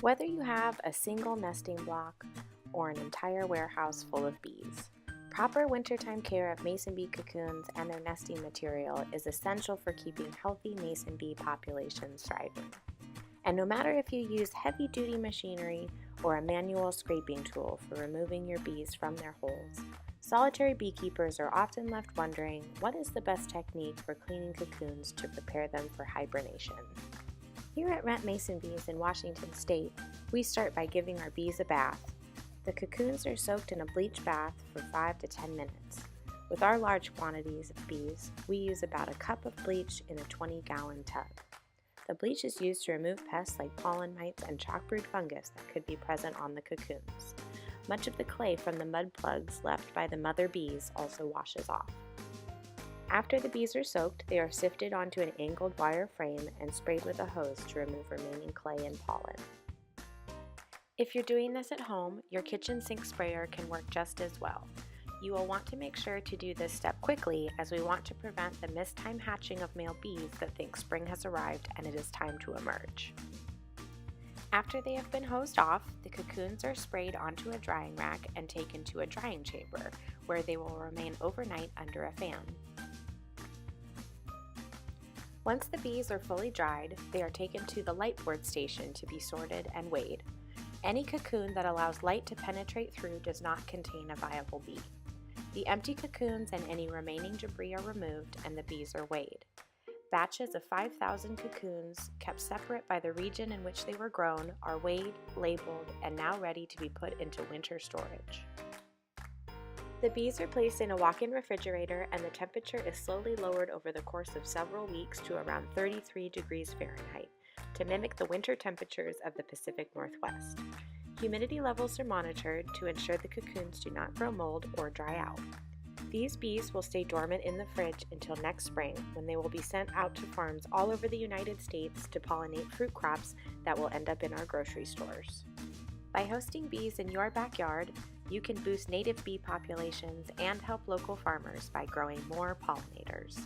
Whether you have a single nesting block or an entire warehouse full of bees, proper wintertime care of mason bee cocoons and their nesting material is essential for keeping healthy mason bee populations thriving. And no matter if you use heavy-duty machinery or a manual scraping tool for removing your bees from their holes, solitary beekeepers are often left wondering what is the best technique for cleaning cocoons to prepare them for hibernation. Here at Rent Mason Bees in Washington State, we start by giving our bees a bath. The cocoons are soaked in a bleach bath for 5 to 10 minutes. With our large quantities of bees, we use about a cup of bleach in a 20-gallon tub. The bleach is used to remove pests like pollen mites and chalk-brood fungus that could be present on the cocoons. Much of the clay from the mud plugs left by the mother bees also washes off. After the bees are soaked, they are sifted onto an angled wire frame and sprayed with a hose to remove remaining clay and pollen. If you're doing this at home, your kitchen sink sprayer can work just as well. You will want to make sure to do this step quickly, as we want to prevent the mistime hatching of male bees that think spring has arrived and it is time to emerge. After they have been hosed off, the cocoons are sprayed onto a drying rack and taken to a drying chamber, where they will remain overnight under a fan. Once the bees are fully dried, they are taken to the light board station to be sorted and weighed. Any cocoon that allows light to penetrate through does not contain a viable bee. The empty cocoons and any remaining debris are removed and the bees are weighed. Batches of 5,000 cocoons, kept separate by the region in which they were grown, are weighed, labeled, and now ready to be put into winter storage. The bees are placed in a walk-in refrigerator and the temperature is slowly lowered over the course of several weeks to around 33 degrees Fahrenheit to mimic the winter temperatures of the Pacific Northwest. Humidity levels are monitored to ensure the cocoons do not grow mold or dry out. These bees will stay dormant in the fridge until next spring, when they will be sent out to farms all over the United States to pollinate fruit crops that will end up in our grocery stores. By hosting bees in your backyard, you can boost native bee populations and help local farmers by growing more pollinators.